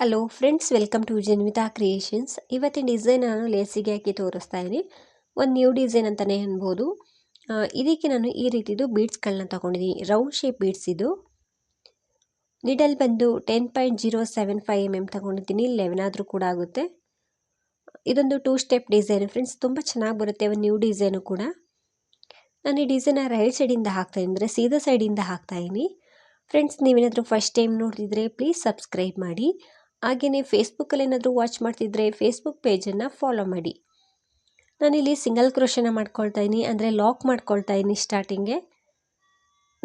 Hello friends, welcome to Janvitha creations. ಇವತ್ತಿನ design ನಾನು ಲೇಸಿಗೆ ಹಾಕಿ ತೋರಿಸ್ತಾ ಇದ್ದೀನಿ. ಒಂದು ನ್ಯೂ ಡಿಸೈನ್ ಅಂತಲೇ ಅನ್ಬೋದು. ಇದಕ್ಕೆ ನಾನು ಈ ರೀತಿದು ಬೀಡ್ಸ್ಗಳನ್ನ ತೊಗೊಂಡಿದ್ದೀನಿ. ರೌಂಡ್ ಶೇಪ್ ಬೀಡ್ಸ್ ಇದು. ನಿಡಲ್ ಬಂದು 10.075 mm ತೊಗೊಂಡಿದ್ದೀನಿ. 11 ಆದರೂ ಕೂಡ ಆಗುತ್ತೆ. ಇದೊಂದು 2 ಸ್ಟೆಪ್ ಡಿಸೈನ್ ಫ್ರೆಂಡ್ಸ್. ತುಂಬ ಚೆನ್ನಾಗಿ ಬರುತ್ತೆ. ಒಂದು ನ್ಯೂ ಡಿಸೈನು ಕೂಡ. ನಾನು ಈ ಡಿಸೈನ ರೈಟ್ ಸೈಡಿಂದ ಹಾಕ್ತಾಯಿದ್ದೀನಿ, ಅಂದರೆ ಸೀದಾ ಸೈಡಿಂದ ಹಾಕ್ತಾಯಿದ್ದೀನಿ. ಫ್ರೆಂಡ್ಸ್, ನೀವೇನಾದರೂ ಫಸ್ಟ್ ಟೈಮ್ ನೋಡ್ತಿದ್ರೆ ಪ್ಲೀಸ್ ಸಬ್ಸ್ಕ್ರೈಬ್ ಮಾಡಿ. ಹಾಗೆಯೇ ಫೇಸ್ಬುಕ್ಕಲ್ಲಿ ಏನಾದರೂ ವಾಚ್ ಮಾಡ್ತಿದ್ರೆ ಫೇಸ್ಬುಕ್ ಪೇಜನ್ನು ಫಾಲೋ ಮಾಡಿ. ನಾನಿಲ್ಲಿ ಸಿಂಗಲ್ ಕ್ರೋಶನ ಮಾಡ್ಕೊಳ್ತಾ ಇದ್ದೀನಿ, ಅಂದರೆ ಲಾಕ್ ಮಾಡ್ಕೊಳ್ತಾ ಇದ್ದೀನಿ ಸ್ಟಾರ್ಟಿಂಗ್ಗೆ.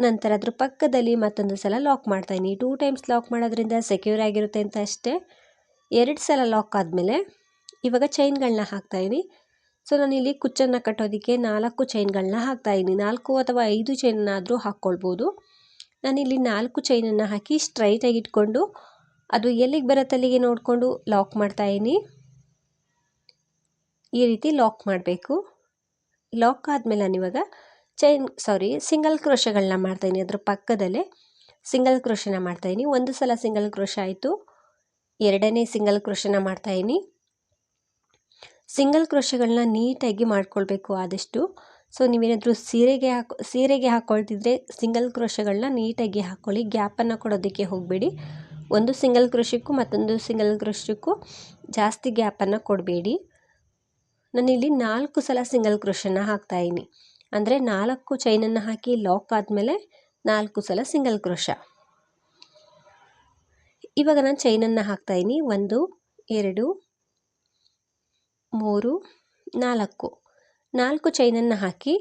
ನಂತರ ಅದ್ರ ಪಕ್ಕದಲ್ಲಿ ಮತ್ತೊಂದು ಸಲ ಲಾಕ್ ಮಾಡ್ತಾಯಿದ್ದೀನಿ. 2 ಟೈಮ್ಸ್ ಲಾಕ್ ಮಾಡೋದ್ರಿಂದ ಸೆಕ್ಯೂರ್ ಆಗಿರುತ್ತೆ ಅಂತ ಅಷ್ಟೇ. 2 ಸಲ ಲಾಕ್ ಆದಮೇಲೆ ಇವಾಗ ಚೈನ್ಗಳನ್ನ ಹಾಕ್ತಾಯಿದ್ದೀನಿ. ಸೊ ನಾನಿಲ್ಲಿ ಕುಚ್ಚನ್ನು ಕಟ್ಟೋದಕ್ಕೆ 4 ಚೈನ್ಗಳನ್ನ ಹಾಕ್ತಾಯಿದ್ದೀನಿ. 4 ಅಥವಾ 5 ಚೈನನ್ನಾದರೂ ಹಾಕ್ಕೊಳ್ಬೋದು. ನಾನಿಲ್ಲಿ 4 ಚೈನನ್ನು ಹಾಕಿ ಸ್ಟ್ರೈಟಾಗಿ ಇಟ್ಕೊಂಡು ಅದು ಎಲ್ಲಿಗೆ ಬರುತ್ತೆ ಅಲ್ಲಿಗೆ ನೋಡಿಕೊಂಡು ಲಾಕ್ ಮಾಡ್ತಾಯಿದ್ದೀನಿ. ಈ ರೀತಿ ಲಾಕ್ ಮಾಡಬೇಕು. ಲಾಕ್ ಆದಮೇಲೆ ನಾನಿವಾಗ ಸಿಂಗಲ್ ಕ್ರೋಶಗಳನ್ನ ಮಾಡ್ತಾಯಿದ್ದೀನಿ. ಅದ್ರ ಪಕ್ಕದಲ್ಲೇ ಸಿಂಗಲ್ ಕ್ರೋಶನ ಮಾಡ್ತಾಯಿದ್ದೀನಿ. ಒಂದು ಸಲ ಸಿಂಗಲ್ ಕ್ರೋಶ ಆಯಿತು, ಎರಡನೇ ಸಿಂಗಲ್ ಕ್ರೋಶನ ಮಾಡ್ತಾಯಿದ್ದೀನಿ. ಸಿಂಗಲ್ ಕ್ರೋಶಗಳನ್ನ ನೀಟಾಗಿ ಮಾಡ್ಕೊಳ್ಬೇಕು ಆದಷ್ಟು. ಸೊ ನೀವೇನಾದರೂ ಸೀರೆಗೆ ಹಾಕ್ಕೊಳ್ತಿದ್ರೆ ಸಿಂಗಲ್ ಕ್ರೋಶಗಳನ್ನ ನೀಟಾಗಿ ಹಾಕ್ಕೊಳ್ಳಿ. ಗ್ಯಾಪನ್ನು ಕೊಡೋದಕ್ಕೆ ಹೋಗಬೇಡಿ. ಒಂದು ಸಿಂಗಲ್ ಕ್ರೋಶಕ್ಕೂ ಮತ್ತೊಂದು ಸಿಂಗಲ್ ಕ್ರೋಶಕ್ಕೂ ಜಾಸ್ತಿ ಗ್ಯಾಪನ್ನು ಕೊಡಬೇಡಿ. ನಾನಿಲ್ಲಿ 4 ಸಲ ಸಿಂಗಲ್ ಕ್ರೋಶನ ಹಾಕ್ತಾಯಿದ್ದೀನಿ. ಅಂದರೆ 4 ಚೈನನ್ನು ಹಾಕಿ ಲಾಕ್ ಆದಮೇಲೆ 4 ಸಲ ಸಿಂಗಲ್ ಕ್ರೋಶ. ಇವಾಗ ನಾನು ಚೈನನ್ನು ಹಾಕ್ತಾಯಿದ್ದೀನಿ. 1 2 3 4 ಚೈನನ್ನು ಹಾಕಿ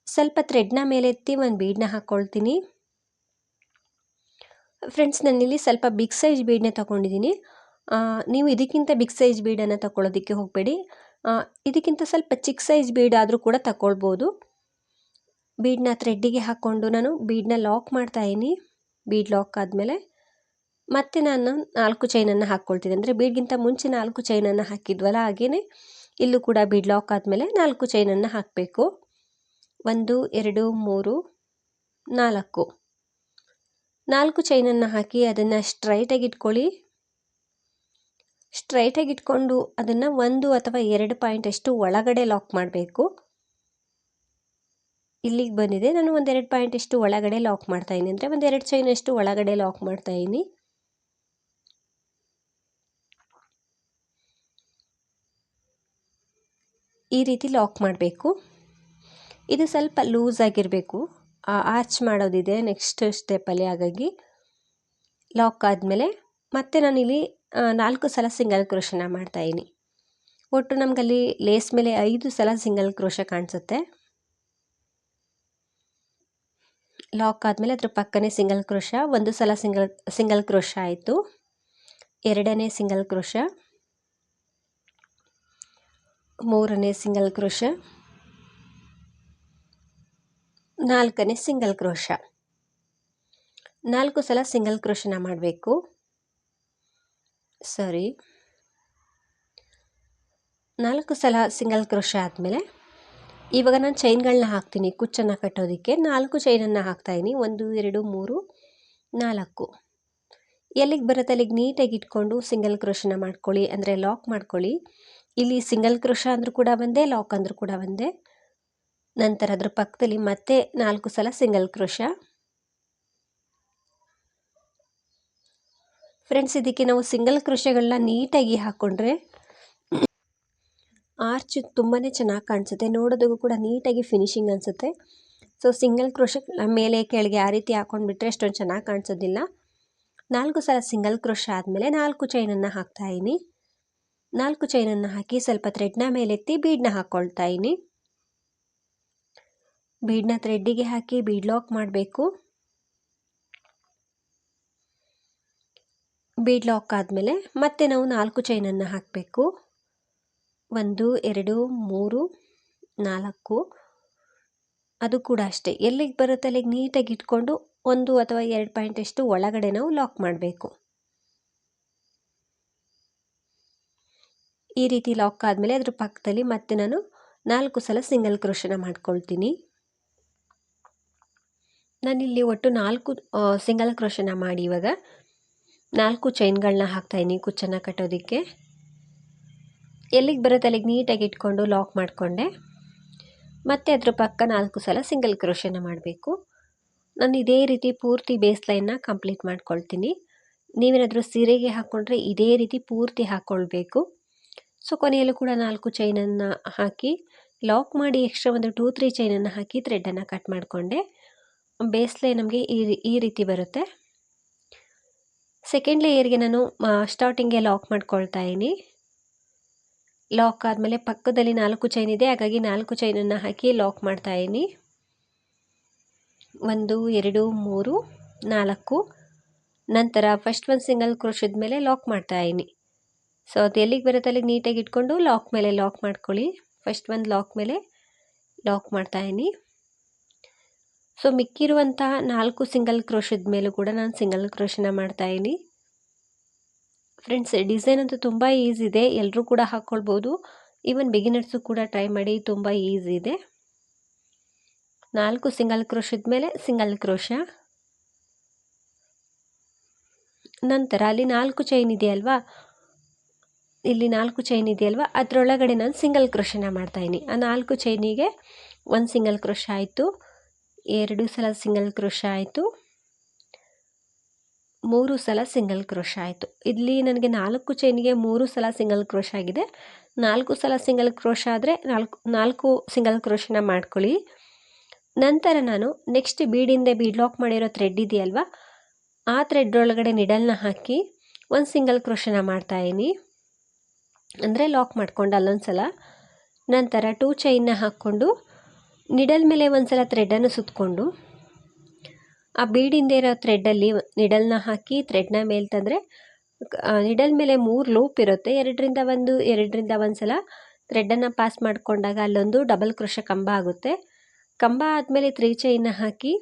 ಸ್ವಲ್ಪ ಥ್ರೆಡ್ನ ಮೇಲೆತ್ತಿ ಒಂದು ಬೀಡನ್ನ ಹಾಕ್ಕೊಳ್ತೀನಿ. ಫ್ರೆಂಡ್ಸ್, ನಾನಿಲ್ಲಿ ಸ್ವಲ್ಪ ಬಿಗ್ ಸೈಜ್ ಬೀಡನ್ನೇ ತೊಗೊಂಡಿದ್ದೀನಿ. ನೀವು ಇದಕ್ಕಿಂತ ಬಿಗ್ ಸೈಜ್ ಬೀಡನ್ನು ತಗೊಳ್ಳೋದಕ್ಕೆ ಹೋಗಬೇಡಿ. ಇದಕ್ಕಿಂತ ಸ್ವಲ್ಪ ಚಿಕ್ಕ ಸೈಜ್ ಬೀಡ್ ಆದರೂ ಕೂಡ ತಗೊಳ್ಬೋದು. ಬೀಡನ್ನ ಥ್ರೆಡ್ಡಿಗೆ ಹಾಕ್ಕೊಂಡು ನಾನು ಬೀಡನ್ನ ಲಾಕ್ ಮಾಡ್ತಾಯಿದ್ದೀನಿ. ಬೀಡ್ ಲಾಕ್ ಆದಮೇಲೆ ಮತ್ತೆ ನಾನು 4 ಚೈನನ್ನು ಹಾಕ್ಕೊಳ್ತೀನಿ. ಅಂದರೆ ಬೀಡ್ಗಿಂತ ಮುಂಚೆ 4 ಚೈನನ್ನು ಹಾಕಿದ್ವಲ್ಲ, ಹಾಗೆಯೇ ಇಲ್ಲೂ ಕೂಡ ಬೀಡ್ ಲಾಕ್ ಆದಮೇಲೆ 4 ಚೈನನ್ನು ಹಾಕಬೇಕು. 1 2 3 4 ಚೈನನ್ನು ಹಾಕಿ ಅದನ್ನು ಸ್ಟ್ರೈಟಾಗಿ ಇಟ್ಕೊಳ್ಳಿ. ಸ್ಟ್ರೈಟಾಗಿ ಇಟ್ಕೊಂಡು ಅದನ್ನು 1 ಅಥವಾ 2 ಪಾಯಿಂಟ್ ಅಷ್ಟು ಒಳಗಡೆ ಲಾಕ್ ಮಾಡಬೇಕು. ಇಲ್ಲಿಗೆ ಬಂದಿದೆ. ನಾನು 1-2 ಪಾಯಿಂಟ್ ಅಷ್ಟು ಒಳಗಡೆ ಲಾಕ್ ಮಾಡ್ತಾಯಿದ್ದೀನಿ, ಅಂದರೆ 1-2 ಚೈನ್ ಅಷ್ಟು ಒಳಗಡೆ ಲಾಕ್ ಮಾಡ್ತಾಯಿದ್ದೀನಿ. ಈ ರೀತಿ ಲಾಕ್ ಮಾಡಬೇಕು. ಇದು ಸ್ವಲ್ಪ ಲೂಸ್ ಆಗಿರಬೇಕು. ಆರ್ಚ್ ಮಾಡೋದಿದೆ ನೆಕ್ಸ್ಟ್ ಸ್ಟೆಪ್ಪಲ್ಲಿ, ಹಾಗಾಗಿ ಲಾಕ್ ಆದಮೇಲೆ ಮತ್ತೆ ನಾನಿಲ್ಲಿ 4 ಸಲ ಸಿಂಗಲ್ ಕ್ರೋಶನ ಮಾಡ್ತಾಯಿದ್ದೀನಿ. ಒಟ್ಟು ನಮಗಲ್ಲಿ ಲೇಸ್ ಮೇಲೆ 5 ಸಲ ಸಿಂಗಲ್ ಕ್ರೋಶ ಕಾಣಿಸುತ್ತೆ. ಲಾಕ್ ಆದಮೇಲೆ ಅದ್ರ ಪಕ್ಕನೇ ಸಿಂಗಲ್ ಕ್ರೋಶ. 1 ಸಲ ಸಿಂಗಲ್ ಕ್ರೋಶ ಆಯಿತು, ಎರಡನೇ ಸಿಂಗಲ್ ಕ್ರೋಶ, ಮೂರನೇ ಸಿಂಗಲ್ ಕ್ರೋಶ, ನಾಲ್ಕನೇ ಸಿಂಗಲ್ ಕ್ರೋಶ. 4 ಸಲ ಸಿಂಗಲ್ ಕ್ರೋಶನ ಮಾಡಬೇಕು. 4 ಸಲ ಸಿಂಗಲ್ ಕ್ರೋಶ ಆದಮೇಲೆ ಇವಾಗ ನಾನು ಚೈನ್ಗಳನ್ನ ಹಾಕ್ತೀನಿ. ಕುಚ್ಚನ್ನು ಕಟ್ಟೋದಕ್ಕೆ 4 ಚೈನನ್ನು ಹಾಕ್ತಾಯಿದ್ದೀನಿ. 1 2 3 4. ಎಲ್ಲಿಗೆ ಬರುತ್ತೆ ಅಲ್ಲಿಗೆ ನೀಟಾಗಿ ಇಟ್ಕೊಂಡು ಸಿಂಗಲ್ ಕ್ರೋಶನ ಮಾಡ್ಕೊಳ್ಳಿ, ಅಂದರೆ ಲಾಕ್ ಮಾಡ್ಕೊಳ್ಳಿ. ಇಲ್ಲಿ ಸಿಂಗಲ್ ಕ್ರೋಶ ಅಂದರೂ ಕೂಡ ಒಂದೇ, ಲಾಕ್ ಅಂದರೂ ಕೂಡ ಒಂದೇ. ನಂತರ ಅದ್ರ ಪಕ್ಕದಲ್ಲಿ ಮತ್ತೆ 4 ಸಲ ಸಿಂಗಲ್ ಕ್ರೋಶ. ಫ್ರೆಂಡ್ಸ್, ಇದಕ್ಕೆ ನಾವು ಸಿಂಗಲ್ ಕ್ರೋಶಗಳನ್ನ ನೀಟಾಗಿ ಹಾಕ್ಕೊಂಡ್ರೆ ಆರ್ಚ್ ತುಂಬಾ ಚೆನ್ನಾಗಿ ಕಾಣಿಸುತ್ತೆ. ನೋಡೋದಕ್ಕೂ ಕೂಡ ನೀಟಾಗಿ ಫಿನಿಶಿಂಗ್ ಅನಿಸುತ್ತೆ. ಸೊ ಸಿಂಗಲ್ ಕ್ರೋಶ ಮೇಲೆ ಕೆಳಗೆ ಆ ರೀತಿ ಹಾಕ್ಕೊಂಡ್ಬಿಟ್ರೆ ಅಷ್ಟೊಂದು ಚೆನ್ನಾಗಿ ಕಾಣಿಸೋದಿಲ್ಲ. 4 ಸಲ ಸಿಂಗಲ್ ಕ್ರೋಶ ಆದಮೇಲೆ 4 ಚೈನನ್ನು ಹಾಕ್ತಾಯಿದ್ದೀನಿ. 4 ಚೈನನ್ನು ಹಾಕಿ ಸ್ವಲ್ಪ ಥ್ರೆಡ್ನ ಮೇಲೆತ್ತಿ ಬೀಡನ್ನ ಹಾಕ್ಕೊಳ್ತಾ ಇದ್ದೀನಿ. ಬೀಡನ್ನ ಥ್ರೆಡ್ಡಿಗೆ ಹಾಕಿ ಬೀಡ್ ಲಾಕ್ ಮಾಡಬೇಕು. ಬೀಡ್ ಲಾಕ್ ಆದಮೇಲೆ ಮತ್ತೆ ನಾವು 4 ಚೈನನ್ನು ಹಾಕಬೇಕು. 1 2 3 4. ಅದು ಕೂಡ ಅಷ್ಟೇ, ಎಲ್ಲಿಗೆ ಬರುತ್ತೆ ಅಲ್ಲಿಗೆ ನೀಟಾಗಿ ಇಟ್ಕೊಂಡು 1 ಅಥವಾ 2 ಪಾಯಿಂಟ್ ಅಷ್ಟು ಒಳಗಡೆ ನಾವು ಲಾಕ್ ಮಾಡಬೇಕು. ಈ ರೀತಿ ಲಾಕ್ ಆದಮೇಲೆ ಅದ್ರ ಪಕ್ಕದಲ್ಲಿ ಮತ್ತೆ ನಾನು 4 ಸಲ ಸಿಂಗಲ್ ಕ್ರೋಶನ ಮಾಡ್ಕೊಳ್ತೀನಿ. ನಾನಿಲ್ಲಿ ಒಟ್ಟು 4 ಸಿಂಗಲ್ ಕ್ರೋಶನ ಮಾಡಿ ಇವಾಗ 4 ಚೈನ್ಗಳನ್ನ ಹಾಕ್ತಾಯಿದ್ದೀನಿ ಕುಚ್ಚನ್ನು ಕಟ್ಟೋದಕ್ಕೆ. ಎಲ್ಲಿಗೆ ಬರುತ್ತೆ ಅಲ್ಲಿಗೆ ನೀಟಾಗಿ ಇಟ್ಕೊಂಡು ಲಾಕ್ ಮಾಡಿಕೊಂಡೆ. ಮತ್ತು ಅದ್ರ ಪಕ್ಕ 4 ಸಲ ಸಿಂಗಲ್ ಕ್ರೋಶನ ಮಾಡಬೇಕು. ನಾನು ಇದೇ ರೀತಿ ಪೂರ್ತಿ ಬೇಸ್ ಲೈನ್ನ ಕಂಪ್ಲೀಟ್ ಮಾಡ್ಕೊಳ್ತೀನಿ. ನೀವೇನಾದರೂ ಸೀರೆಗೆ ಹಾಕ್ಕೊಂಡ್ರೆ ಇದೇ ರೀತಿ ಪೂರ್ತಿ ಹಾಕ್ಕೊಳ್ಬೇಕು. ಸೊ ಕೊನೆಯಲ್ಲೂ ಕೂಡ 4 ಚೈನನ್ನು ಹಾಕಿ ಲಾಕ್ ಮಾಡಿ ಎಕ್ಸ್ಟ್ರಾ ಒಂದು 2-3 ಚೈನನ್ನು ಹಾಕಿ ಥ್ರೆಡನ್ನು ಕಟ್ ಮಾಡಿಕೊಂಡೆ. ಬೇಸ್ ಲೈನ್ ನಮಗೆ ಈ ರೀತಿ ಬರುತ್ತೆ. ಸೆಕೆಂಡ್ ಲೇಯರ್ಗೆ ನಾನು ಸ್ಟಾರ್ಟಿಂಗ್ಗೆ ಲಾಕ್ ಮಾಡ್ಕೊಳ್ತಾ ಇದ್ದೀನಿ. ಲಾಕ್ ಆದಮೇಲೆ ಪಕ್ಕದಲ್ಲಿ 4 ಚೈನ್ ಇದೆ, ಹಾಗಾಗಿ 4 ಚೈನನ್ನು ಹಾಕಿ ಲಾಕ್ ಮಾಡ್ತಾ ಇದ್ದೀನಿ. 1 2 3 4. ನಂತರ ಫಸ್ಟ್ ಒಂದು ಸಿಂಗಲ್ ಕ್ರೋಶದ ಮೇಲೆ ಲಾಕ್ ಮಾಡ್ತಾ ಇದ್ದೀನಿ. ಸೊ ಅದು ಎಲ್ಲಿಗೆ ಬರುತ್ತೆ ಅಲ್ಲಿಗೆ ನೀಟಾಗಿ ಇಟ್ಕೊಂಡು ಲಾಕ್ ಮೇಲೆ ಲಾಕ್ ಮಾಡ್ಕೊಳ್ಳಿ. ಫಸ್ಟ್ ಒಂದು ಲಾಕ್ ಮೇಲೆ ಲಾಕ್ ಮಾಡ್ತಾ ಇದ್ದೀನಿ. ಸೊ ಮಿಕ್ಕಿರುವಂಥ 4 ಸಿಂಗಲ್ ಕ್ರೋಶದ ಮೇಲೂ ಕೂಡ ನಾನು ಸಿಂಗಲ್ ಕ್ರೋಶನ ಮಾಡ್ತಾ ಇದ್ದೀನಿ. ಫ್ರೆಂಡ್ಸ್, ಡಿಸೈನ್ ಅಂತೂ ತುಂಬ ಈಸಿ ಇದೆ, ಎಲ್ಲರೂ ಕೂಡ ಹಾಕ್ಕೊಳ್ಬೋದು. ಈವನ್ ಬಿಗಿನರ್ಸು ಕೂಡ ಟ್ರೈ ಮಾಡಿ, ತುಂಬ ಈಸಿ ಇದೆ. 4 ಸಿಂಗಲ್ ಕ್ರೋಶದ ಮೇಲೆ ಸಿಂಗಲ್ ಕ್ರೋಶ. ನಂತರ ಅಲ್ಲಿ 4 ಚೈನ್ ಇದೆಯಲ್ವಾ, ಇಲ್ಲಿ 4 ಚೈನ್ ಇದೆಯಲ್ವಾ, ಅದರೊಳಗಡೆ ನಾನು ಸಿಂಗಲ್ ಕ್ರೋಶನ ಮಾಡ್ತಾಯಿದ್ದೀನಿ. ಆ 4 ಚೈನಿಗೆ 1 ಸಿಂಗಲ್ ಕ್ರೋಶ ಆಯಿತು, 2 ಸಲ ಸಿಂಗಲ್ ಕ್ರೋಶ ಆಯಿತು, 3 ಸಲ ಸಿಂಗಲ್ ಕ್ರೋಶ ಆಯಿತು. ಇಲ್ಲಿ ನನಗೆ 4 ಚೈನಿಗೆ 3 ಸಲ ಸಿಂಗಲ್ ಕ್ರೋಶ ಆಗಿದೆ. 4 ಸಲ ಸಿಂಗಲ್ ಕ್ರೋಶ ಆದರೆ 4 ಸಿಂಗಲ್ ಕ್ರೋಶನ ಮಾಡ್ಕೊಳ್ಳಿ. ನಂತರ ನಾನು ನೆಕ್ಸ್ಟ್ ಬೀಡಿಂದ ಬೀಡ್ ಲಾಕ್ ಮಾಡಿರೋ ಥ್ರೆಡ್ ಇದೆಯಲ್ವಾ, ಆ ಥ್ರೆಡ್ ಒಳಗಡೆ ನಿಡಲ್ನ ಹಾಕಿ 1 ಸಿಂಗಲ್ ಕ್ರೋಶನ ಮಾಡ್ತಾಯಿದ್ದೀನಿ. ಅಂದರೆ ಲಾಕ್ ಮಾಡ್ಕೊಂಡು ಅಲ್ಲೊಂದು ಸಲ. ನಂತರ 2 ಚೈನ್ನ ಹಾಕ್ಕೊಂಡು ನಿಡಲ್ ಮೇಲೆ ಒಂದು ಸಲ ಥ್ರೆಡನ್ನು ಸುತ್ತಕೊಂಡು ಆ ಬೀಡಿಂದ ಇರೋ ಥ್ರೆಡ್ಡಲ್ಲಿ ನಿಡಲ್ನ ಹಾಕಿ ಥ್ರೆಡ್ನ ಮೇಲೆ ತಂದರೆ ನಿಡಲ್ ಮೇಲೆ 3 ಲೂಪ್ ಇರುತ್ತೆ. 2ರಿಂದ 1 ಸಲ ಥ್ರೆಡನ್ನು ಪಾಸ್ ಮಾಡಿಕೊಂಡಾಗ ಅಲ್ಲೊಂದು ಡಬಲ್ ಕ್ರೋಶ ಕಂಬ ಆಗುತ್ತೆ. ಕಂಬ ಆದಮೇಲೆ 3 ಚೈನ್ನ ಹಾಕಿ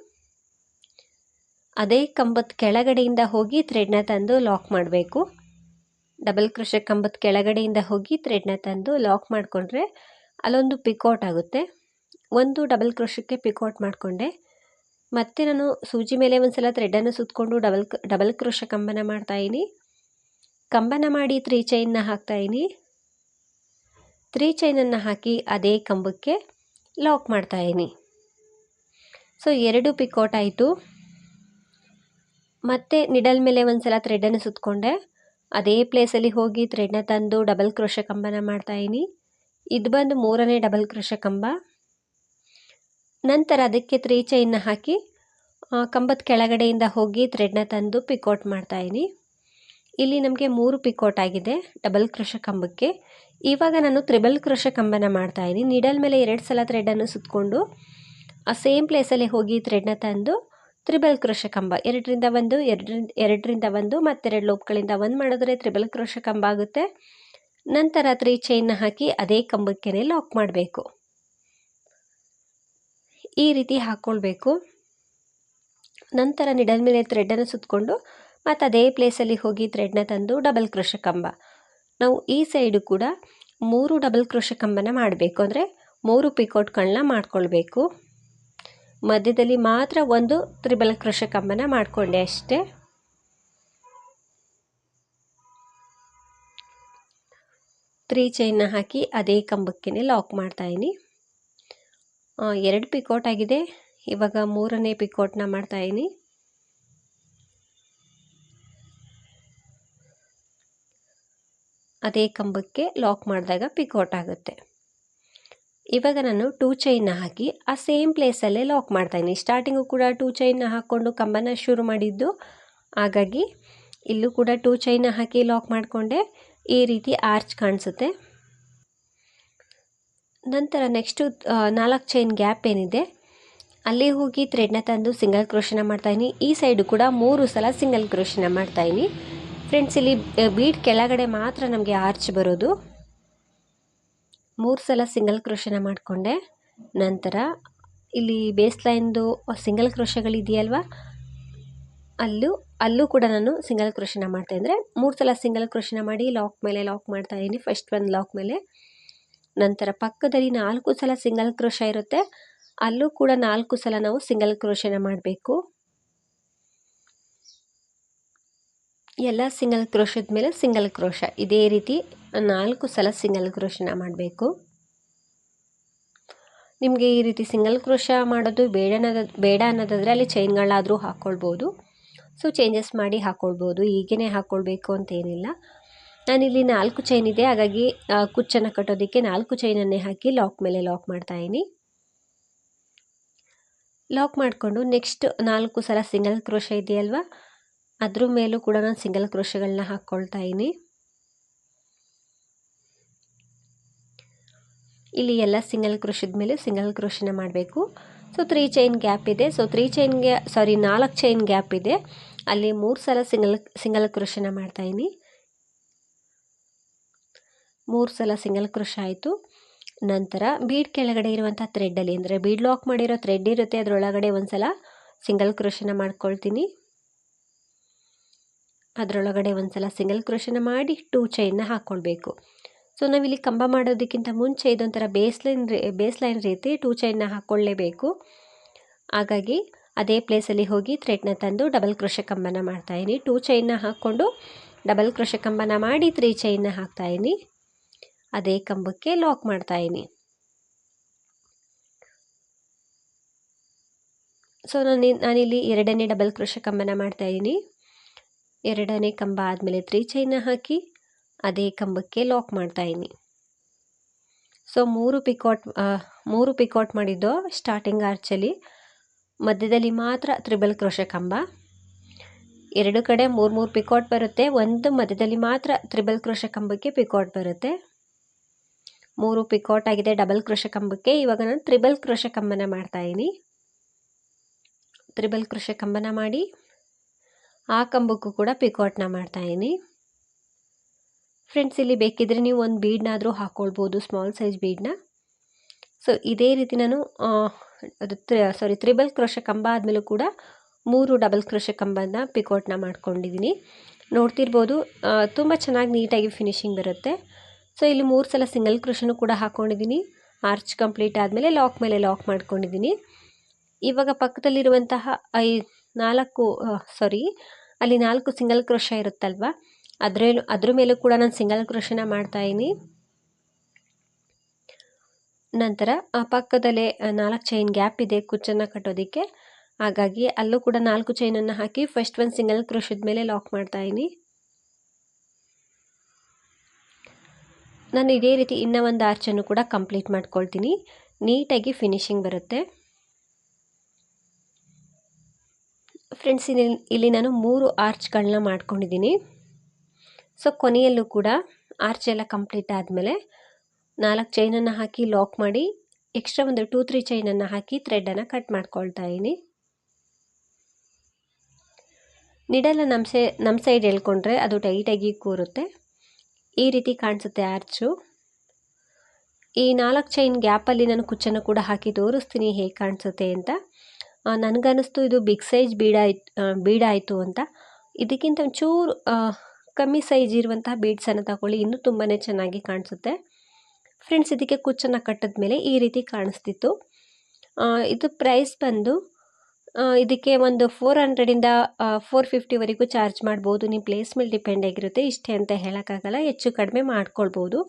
ಅದೇ ಕಂಬದ ಕೆಳಗಡೆಯಿಂದ ಹೋಗಿ ಥ್ರೆಡ್ನ ತಂದು ಲಾಕ್ ಮಾಡಬೇಕು. ಡಬಲ್ ಕ್ರೋಶ ಕಂಬದ ಕೆಳಗಡೆಯಿಂದ ಹೋಗಿ ಥ್ರೆಡ್ನ ತಂದು ಲಾಕ್ ಮಾಡಿಕೊಂಡ್ರೆ ಅಲ್ಲೊಂದು ಪಿಕೌಟ್ ಆಗುತ್ತೆ. ಒಂದು ಡಬಲ್ ಕ್ರೋಶಕ್ಕೆ ಪಿಕೌಟ್ ಮಾಡಿಕೊಂಡೆ. ಮತ್ತು ನಾನು ಸೂಜಿ ಮೇಲೆ ಒಂದು ಸಲ ಥ್ರೆಡನ್ನು ಸುತ್ತಕೊಂಡು ಡಬಲ್ ಕ್ರೋಶ ಕಂಬನ ಮಾಡ್ತಾಯಿದ್ದೀನಿ. ಕಂಬನ ಮಾಡಿ 3 ಚೈನ್ನ ಹಾಕ್ತಾಯಿದ್ದೀನಿ. 3 ಚೈನನ್ನು ಹಾಕಿ ಅದೇ ಕಂಬಕ್ಕೆ ಲಾಕ್ ಮಾಡ್ತಾಯಿದ್ದೀನಿ. ಸೊ 2 ಪಿಕೌಟ್ ಆಯಿತು. ಮತ್ತು ನಿಡಲ್ ಮೇಲೆ ಒಂದು ಸಲ ಥ್ರೆಡನ್ನು ಸುತ್ತಕೊಂಡೆ. ಅದೇ ಪ್ಲೇಸಲ್ಲಿ ಹೋಗಿ ಥ್ರೆಡ್ನ ತಂದು ಡಬಲ್ ಕ್ರೋಶ ಕಂಬನ ಮಾಡ್ತಾಯಿದ್ದೀನಿ. ಇದು ಬಂದು 3ನೇ ಡಬಲ್ ಕ್ರೋಶ ಕಂಬ. ನಂತರ ಅದಕ್ಕೆ 3 ಚೈನ್ನ ಹಾಕಿ ಕಂಬದ ಕೆಳಗಡೆಯಿಂದ ಹೋಗಿ ಥ್ರೆಡ್ನ ತಂದು ಪಿಕೌಟ್ ಮಾಡ್ತಾಯಿದ್ದೀನಿ. ಇಲ್ಲಿ ನಮಗೆ 3 ಪಿಕೌಟ್ ಆಗಿದೆ ಡಬಲ್ ಕ್ರೋಶ ಕಂಬಕ್ಕೆ. ಇವಾಗ ನಾನು ತ್ರಿಬಲ್ ಕ್ರೋಶ ಕಂಬನ ಮಾಡ್ತಾಯಿದ್ದೀನಿ. ನಿಡಲ್ ಮೇಲೆ 2 ಸಲ ಥ್ರೆಡನ್ನು ಸುತ್ತಕೊಂಡು ಆ ಸೇಮ್ ಪ್ಲೇಸಲ್ಲಿ ಹೋಗಿ ಥ್ರೆಡ್ನ ತಂದು ತ್ರಿಬಲ್ ಕ್ರೋಶ ಕಂಬ 2ರಿಂದ 1 ಮತ್ತೆರಡು ಲೂಪ್ಗಳಿಂದ 1 ಮಾಡಿದ್ರೆ ತ್ರಿಬಲ್ ಕ್ರೋಶ ಕಂಬ ಆಗುತ್ತೆ. ನಂತರ 3 ಚೈನ್ನ ಹಾಕಿ ಅದೇ ಕಂಬಕ್ಕೆ ಲಾಕ್ ಮಾಡಬೇಕು. ಈ ರೀತಿ ಹಾಕ್ಕೊಳ್ಬೇಕು. ನಂತರ ನಿಡಲ್ ಮೇಲೆ ಥ್ರೆಡನ್ನು ಸುತ್ತಕೊಂಡು ಮತ್ತು ಅದೇ ಪ್ಲೇಸಲ್ಲಿ ಹೋಗಿ ಥ್ರೆಡ್ನ ತಂದು ಡಬಲ್ ಕ್ರೋಶ ಕಂಬ. ನಾವು ಈ ಸೈಡು ಕೂಡ 3 ಡಬಲ್ ಕ್ರೋಶ ಕಂಬನ ಮಾಡಬೇಕು, ಅಂದರೆ 3 ಪಿಕೌಟ್ಗಳನ್ನ ಮಾಡ್ಕೊಳ್ಬೇಕು. ಮಧ್ಯದಲ್ಲಿ ಮಾತ್ರ 1 ತ್ರಿಬಲ್ ಕ್ರೋಶ ಕಂಬನ ಮಾಡಿಕೊಂಡೆ ಅಷ್ಟೇ. ತ್ರೀ ಚೈನ್ನ ಹಾಕಿ ಅದೇ ಕಂಬಕ್ಕೆ ಲಾಕ್ ಮಾಡ್ತಾಯಿದ್ದೀನಿ. 2 ಪಿಕೌಟ್ ಆಗಿದೆ. ಇವಾಗ 3ನೇ ಪಿಕೌಟ್ನ ಮಾಡ್ತಾಯಿದ್ದೀನಿ. ಅದೇ ಕಂಬಕ್ಕೆ ಲಾಕ್ ಮಾಡಿದಾಗ ಪಿಕೌಟ್ ಆಗುತ್ತೆ. ಇವಾಗ ನಾನು 2 ಚೈನ್ನ ಹಾಕಿ ಆ ಸೇಮ್ ಪ್ಲೇಸಲ್ಲೇ ಲಾಕ್ ಮಾಡ್ತಾಯಿದ್ದೀನಿ. ಸ್ಟಾರ್ಟಿಂಗು ಕೂಡ 2 ಚೈನ್ನ ಹಾಕ್ಕೊಂಡು ಕಂಬನ ಶುರು ಮಾಡಿದ್ದು, ಹಾಗಾಗಿ ಇಲ್ಲೂ ಕೂಡ 2 ಚೈನ್ನ ಹಾಕಿ ಲಾಕ್ ಮಾಡಿಕೊಂಡೆ. ಈ ರೀತಿ ಆರ್ಚ್ ಕಾಣಿಸುತ್ತೆ. ನಂತರ ನೆಕ್ಸ್ಟು 4 ಚೈನ್ ಗ್ಯಾಪ್ ಏನಿದೆ ಅಲ್ಲಿ ಹೋಗಿ ಥ್ರೆಡ್ನ ತಂದು ಸಿಂಗಲ್ ಕ್ರೋಶನ ಮಾಡ್ತಾಯಿದ್ದೀನಿ. ಈ ಸೈಡು ಕೂಡ 3 ಸಲ ಸಿಂಗಲ್ ಕ್ರೋಶನ ಮಾಡ್ತಾಯಿದ್ದೀನಿ. ಫ್ರೆಂಡ್ಸ್, ಇಲ್ಲಿ ಬೀಡ್ ಕೆಳಗಡೆ ಮಾತ್ರ ನಮಗೆ ಆರ್ಚ್ ಬರೋದು. 3 ಸಲ ಸಿಂಗಲ್ ಕ್ರೋಶನ ಮಾಡಿಕೊಂಡೆ. ನಂತರ ಇಲ್ಲಿ ಬೇಸ್ ಲೈನ್ದು ಸಿಂಗಲ್ ಕ್ರೋಶಗಳಿದೆಯಲ್ವ, ಅಲ್ಲೂ ಕೂಡ ನಾನು ಸಿಂಗಲ್ ಕ್ರೋಶನ ಮಾಡ್ತಾ ಅಂದರೆ 3 ಸಲ ಸಿಂಗಲ್ ಕ್ರೋಶನ ಮಾಡಿ ಲಾಕ್ ಮೇಲೆ ಲಾಕ್ ಮಾಡ್ತಾಯಿದ್ದೀನಿ. ಫಸ್ಟ್ ಒಂದು ಲಾಕ್ ಮೇಲೆ. ನಂತರ ಪಕ್ಕದಲ್ಲಿ 4 ಸಲ ಸಿಂಗಲ್ ಕ್ರೋಶ ಇರುತ್ತೆ, ಅಲ್ಲೂ ಕೂಡ 4 ಸಲ ನಾವು ಸಿಂಗಲ್ ಕ್ರೋಶನ ಮಾಡಬೇಕು. ಎಲ್ಲ ಸಿಂಗಲ್ ಕ್ರೋಶದ ಮೇಲೆ ಸಿಂಗಲ್ ಕ್ರೋಶ ಇದೇ ರೀತಿ 4 ಸಲ ಸಿಂಗಲ್ ಕ್ರೋಶನ ಮಾಡಬೇಕು. ನಿಮಗೆ ಈ ರೀತಿ ಸಿಂಗಲ್ ಕ್ರೋಶ ಮಾಡೋದು ಬೇಡ ಅನ್ನೋದಾದರೆ ಅಲ್ಲಿ ಚೈನ್ಗಳಾದರೂ ಹಾಕ್ಕೊಳ್ಬೋದು. ಸೊ ಚೇಂಜಸ್ ಮಾಡಿ ಹಾಕ್ಕೊಳ್ಬೋದು, ಹೀಗೇ ಹಾಕ್ಕೊಳ್ಬೇಕು ಅಂತೇನಿಲ್ಲ. ನಾನಿಲ್ಲಿ 4 ಚೈನ್ ಇದೆ, ಹಾಗಾಗಿ ಕುಚ್ಚನ್ನು ಕಟ್ಟೋದಕ್ಕೆ 4 ಚೈನನ್ನೇ ಹಾಕಿ ಲಾಕ್ ಮೇಲೆ ಲಾಕ್ ಮಾಡ್ತಾಯಿದ್ದೀನಿ. ಲಾಕ್ ಮಾಡಿಕೊಂಡು ನೆಕ್ಸ್ಟ್ 4 ಸಲ ಸಿಂಗಲ್ ಕ್ರೋಶ ಇದೆಯಲ್ವಾ, ಅದ್ರ ಮೇಲೂ ಕೂಡ ನಾನು ಸಿಂಗಲ್ ಕ್ರೋಶಗಳನ್ನ ಹಾಕ್ಕೊಳ್ತಾ ಇದ್ದೀನಿ. ಇಲ್ಲಿ ಎಲ್ಲ ಸಿಂಗಲ್ ಕ್ರೋಶದ ಮೇಲೆ ಸಿಂಗಲ್ ಕ್ರೋಶನ ಮಾಡಬೇಕು. ಸೊ 3 ಚೈನ್ ಗ್ಯಾಪ್ ಇದೆ. ಸೊ 4 ಚೈನ್ ಗ್ಯಾಪ್ ಇದೆ, ಅಲ್ಲಿ 3 ಸಲ ಸಿಂಗಲ್ ಕ್ರೋಶನ ಮಾಡ್ತಾಯಿದ್ದೀನಿ. 3 ಸಲ ಸಿಂಗಲ್ ಕ್ರೋಶ ಆಯಿತು. ನಂತರ ಬೀಡ್ ಕೆಳಗಡೆ ಇರುವಂಥ ಥ್ರೆಡ್ಡಲ್ಲಿ, ಅಂದರೆ ಬೀಡ್ ಲಾಕ್ ಮಾಡಿರೋ ಥ್ರೆಡ್ ಇರುತ್ತೆ, ಅದರೊಳಗಡೆ ಒಂದು ಸಲ ಸಿಂಗಲ್ ಕ್ರೋಶನ ಮಾಡ್ಕೊಳ್ತೀನಿ. ಅದರೊಳಗಡೆ ಒಂದು ಸಲ ಸಿಂಗಲ್ ಕ್ರೋಶನ ಮಾಡಿ 2 ಚೈನ್ನ ಹಾಕ್ಕೊಳ್ಬೇಕು. ಸೊ ನಾವಿಲ್ಲಿ ಕಂಬ ಮಾಡೋದಕ್ಕಿಂತ ಮುಂಚೆ ಇದೊಂಥರ ಬೇಸ್ಲೈನ್ ರೀತಿ 2 ಚೈನ್ನ ಹಾಕ್ಕೊಳ್ಳೇಬೇಕು. ಹಾಗಾಗಿ ಅದೇ ಪ್ಲೇಸಲ್ಲಿ ಹೋಗಿ ಥ್ರೆಡ್ನ ತಂದು ಡಬಲ್ ಕ್ರೋಶ ಕಂಬನ ಮಾಡ್ತಾಯಿದ್ದೀನಿ. 2 ಚೈನ್ನ ಹಾಕ್ಕೊಂಡು ಡಬಲ್ ಕ್ರೋಶ ಕಂಬನ ಮಾಡಿ 3 ಚೈನ್ನ ಹಾಕ್ತಾಯಿದ್ದೀನಿ. ಅದೇ ಕಂಬಕ್ಕೆ ಲಾಕ್ ಮಾಡ್ತಾಯಿದ್ದೀನಿ. ಸೊ ನಾನಿಲ್ಲಿ 2ನೇ ಡಬಲ್ ಕ್ರೋಶ ಕಂಬನ ಮಾಡ್ತಾಯಿದ್ದೀನಿ. 2ನೇ ಕಂಬ ಆದಮೇಲೆ 3 ಚೈನ್ನ ಹಾಕಿ ಅದೇ ಕಂಬಕ್ಕೆ ಲಾಕ್ ಮಾಡ್ತಾಯಿದ್ದೀನಿ. ಸೊ 3 ಪಿಕಾಟ್ ಮಾಡಿದ್ದು ಸ್ಟಾರ್ಟಿಂಗ್ ಆರ್ಚಲ್ಲಿ, ಮಧ್ಯದಲ್ಲಿ ಮಾತ್ರ ತ್ರಿಬಲ್ ಕ್ರೋಶ ಕಂಬ. 2 ಕಡೆ 3 ಪಿಕಾಟ್ ಬರುತ್ತೆ, ಒಂದು ಮಧ್ಯದಲ್ಲಿ ಮಾತ್ರ ತ್ರಿಬಲ್ ಕ್ರೋಶ ಕಂಬಕ್ಕೆ ಪಿಕಾಟ್ ಬರುತ್ತೆ. 3 ಪಿಕಾಟ್ ಆಗಿದೆ ಡಬಲ್ ಕ್ರೋಶ ಕಂಬಕ್ಕೆ. ಇವಾಗ ನಾನು ತ್ರಿಬಲ್ ಕ್ರೋಶ ಕಂಬನ ಮಾಡ್ತಾಯಿದ್ದೀನಿ. ತ್ರಿಬಲ್ ಕ್ರೋಶ ಕಂಬನ ಮಾಡಿ ಆ ಕಂಬಕ್ಕೂ ಕೂಡ ಪಿಕಾಟ್ನ ಮಾಡ್ತಾಯಿದ್ದೀನಿ. ಫ್ರೆಂಡ್ಸ್, ಇಲ್ಲಿ ಬೇಕಿದ್ರೆ ನೀವು ಒಂದು ಬೀಡ್ನಾದರೂ ಹಾಕ್ಕೊಳ್ಬೋದು, ಸ್ಮಾಲ್ ಸೈಜ್ ಬೀಡ್ನ. ಸೊ ಇದೇ ರೀತಿ ನಾನು ತ್ರಿಬಲ್ ಕ್ರೋಶ ಕಂಬ ಆದಮೇಲೂ ಕೂಡ 3 ಡಬಲ್ ಕ್ರೋಶ ಕಂಬನ ಪಿಕಾಟ್ನ ಮಾಡ್ಕೊಂಡಿದ್ದೀನಿ. ನೋಡ್ತಿರ್ಬೋದು, ತುಂಬ ಚೆನ್ನಾಗಿ ನೀಟಾಗಿ ಫಿನಿಶಿಂಗ್ ಬರುತ್ತೆ. ಸೊ ಇಲ್ಲಿ 3 ಸಲ ಸಿಂಗಲ್ ಕ್ರೋಶನೂ ಕೂಡ ಹಾಕ್ಕೊಂಡಿದ್ದೀನಿ. ಆರ್ಚ್ ಕಂಪ್ಲೀಟ್ ಆದಮೇಲೆ ಲಾಕ್ ಮೇಲೆ ಲಾಕ್ ಮಾಡ್ಕೊಂಡಿದ್ದೀನಿ. ಇವಾಗ ಪಕ್ಕದಲ್ಲಿರುವಂತಹ ಅಲ್ಲಿ 4 ಸಿಂಗಲ್ ಕ್ರೋಶ ಇರುತ್ತಲ್ವ, ಅದ್ರ ಮೇಲೂ ಕೂಡ ನಾನು ಸಿಂಗಲ್ ಕ್ರೋಶನ ಮಾಡ್ತಾಯಿದ್ದೀನಿ. ನಂತರ ಪಕ್ಕದಲ್ಲೇ 4 ಚೈನ್ ಗ್ಯಾಪ್ ಇದೆ ಕುಚ್ಚನ್ನು ಕಟ್ಟೋದಕ್ಕೆ, ಹಾಗಾಗಿ ಅಲ್ಲೂ ಕೂಡ 4 ಚೈನನ್ನು ಹಾಕಿ ಫಸ್ಟ್ ಒಂದು ಸಿಂಗಲ್ ಕ್ರೋಶದ ಮೇಲೆ ಲಾಕ್ ಮಾಡ್ತಾಯಿದ್ದೀನಿ. ನಾನು ಇದೇ ರೀತಿ ಇನ್ನೂ ಒಂದು ಆರ್ಚನ್ನು ಕೂಡ ಕಂಪ್ಲೀಟ್ ಮಾಡ್ಕೊಳ್ತೀನಿ. ನೀಟಾಗಿ ಫಿನಿಶಿಂಗ್ ಬರುತ್ತೆ. ಫ್ರೆಂಡ್ಸ್, ಇಲ್ಲಿ ನಾನು 3 ಆರ್ಚ್ಗಳನ್ನ ಮಾಡ್ಕೊಂಡಿದ್ದೀನಿ. ಸೊ ಕೊನೆಯಲ್ಲೂ ಕೂಡ ಆರ್ಚ್ ಎಲ್ಲ ಕಂಪ್ಲೀಟ್ ಆದಮೇಲೆ 4 ಚೈನನ್ನು ಹಾಕಿ ಲಾಕ್ ಮಾಡಿ ಎಕ್ಸ್ಟ್ರಾ ಒಂದು 2-3 ಚೈನನ್ನು ಹಾಕಿ ಥ್ರೆಡನ್ನು ಕಟ್ ಮಾಡ್ಕೊಳ್ತಾ ಇದ್ದೀನಿ. ನಿಡಲ್ಲ ನಮ್ಮ ಸೈಡ್ ಎಳ್ಕೊಂಡ್ರೆ ಅದು ಟೈಟಾಗಿ ಕೂರುತ್ತೆ. ಈ ರೀತಿ ಕಾಣಿಸುತ್ತೆ ಆರ್ಚು. ಈ 4 ಚೈನ್ ಗ್ಯಾಪಲ್ಲಿ ನಾನು ಕುಚ್ಚನ್ನು ಕೂಡ ಹಾಕಿ ತೋರಿಸ್ತೀನಿ ಹೇಗೆ ಕಾಣಿಸುತ್ತೆ ಅಂತ. ನನಗನ್ನಿಸ್ತು ಇದು ಬಿಗ್ ಸೈಜ್ ಬೀಡಾಯಿತು ಅಂತ. ಇದಕ್ಕಿಂತ ಒಂಚೂರು ಕಮ್ಮಿ ಸೈಜ್ ಇರುವಂತಹ ಬೀಡ್ಸನ್ನು ತಗೊಳ್ಳಿ, ಇನ್ನೂ ತುಂಬಾ ಚೆನ್ನಾಗಿ ಕಾಣಿಸುತ್ತೆ. ಫ್ರೆಂಡ್ಸ್, ಇದಕ್ಕೆ ಕುಚ್ಚನ್ನು ಕಟ್ಟಿದ ಮೇಲೆ ಈ ರೀತಿ ಕಾಣಿಸ್ತಿತ್ತು. ಇದು ಪ್ರೈಸ್ ಬಂದು ಇದಕ್ಕೆ ಒಂದು 400ಇಂದ 450ವರೆಗೂ ಚಾರ್ಜ್ ಮಾಡ್ಬೋದು. ನಿಮ್ಮ ಪ್ಲೇಸ್ ಮೇಲೆ ಡಿಪೆಂಡ್ ಆಗಿರುತ್ತೆ, ಇಷ್ಟೇ ಅಂತ ಹೇಳೋಕ್ಕಾಗಲ್ಲ, ಹೆಚ್ಚು ಕಡಿಮೆ ಮಾಡ್ಕೊಳ್ಬೋದು.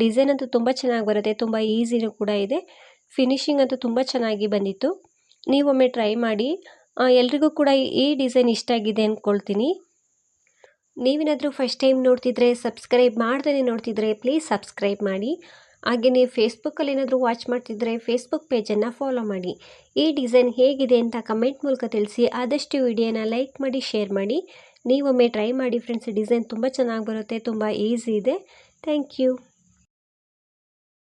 ಡಿಸೈನ್ ಅಂತೂ ತುಂಬ ಚೆನ್ನಾಗಿ ಬರುತ್ತೆ, ತುಂಬ ಈಸಿನೂ ಕೂಡ ಇದೆ. ಫಿನಿಶಿಂಗ್ ಅಂತೂ ತುಂಬ ಚೆನ್ನಾಗಿ ಬಂದಿತ್ತು. ನೀವೊಮ್ಮೆ ಟ್ರೈ ಮಾಡಿ. ಎಲ್ರಿಗೂ ಕೂಡ ಈ ಡಿಸೈನ್ ಇಷ್ಟ ಆಗಿದೆ ಅಂದ್ಕೊಳ್ತೀನಿ. ನೀವೇನಾದರೂ ಫಸ್ಟ್ ಟೈಮ್ ನೋಡ್ತಿದ್ರೆ, ಸಬ್ಸ್ಕ್ರೈಬ್ ಮಾಡ್ದೇ ನೋಡ್ತಿದ್ರೆ ಪ್ಲೀಸ್ ಸಬ್ಸ್ಕ್ರೈಬ್ ಮಾಡಿ. ಹಾಗೆಯೇ ಫೇಸ್ಬುಕ್ಕಲ್ಲಿ ಏನಾದರೂ ವಾಚ್ ಮಾಡ್ತಿದ್ರೆ ಫೇಸ್ಬುಕ್ ಪೇಜನ್ನು ಫಾಲೋ ಮಾಡಿ. ಈ ಡಿಸೈನ್ ಹೇಗಿದೆ ಅಂತ ಕಮೆಂಟ್ ಮೂಲಕ ತಿಳಿಸಿ. ಆದಷ್ಟು ವಿಡಿಯೋನ ಲೈಕ್ ಮಾಡಿ, ಶೇರ್ ಮಾಡಿ. ನೀವೊಮ್ಮೆ ಟ್ರೈ ಮಾಡಿ ಫ್ರೆಂಡ್ಸ್, ಡಿಸೈನ್ ತುಂಬ ಚೆನ್ನಾಗಿ ಬರುತ್ತೆ, ತುಂಬ ಈಸಿ ಇದೆ. Thank you.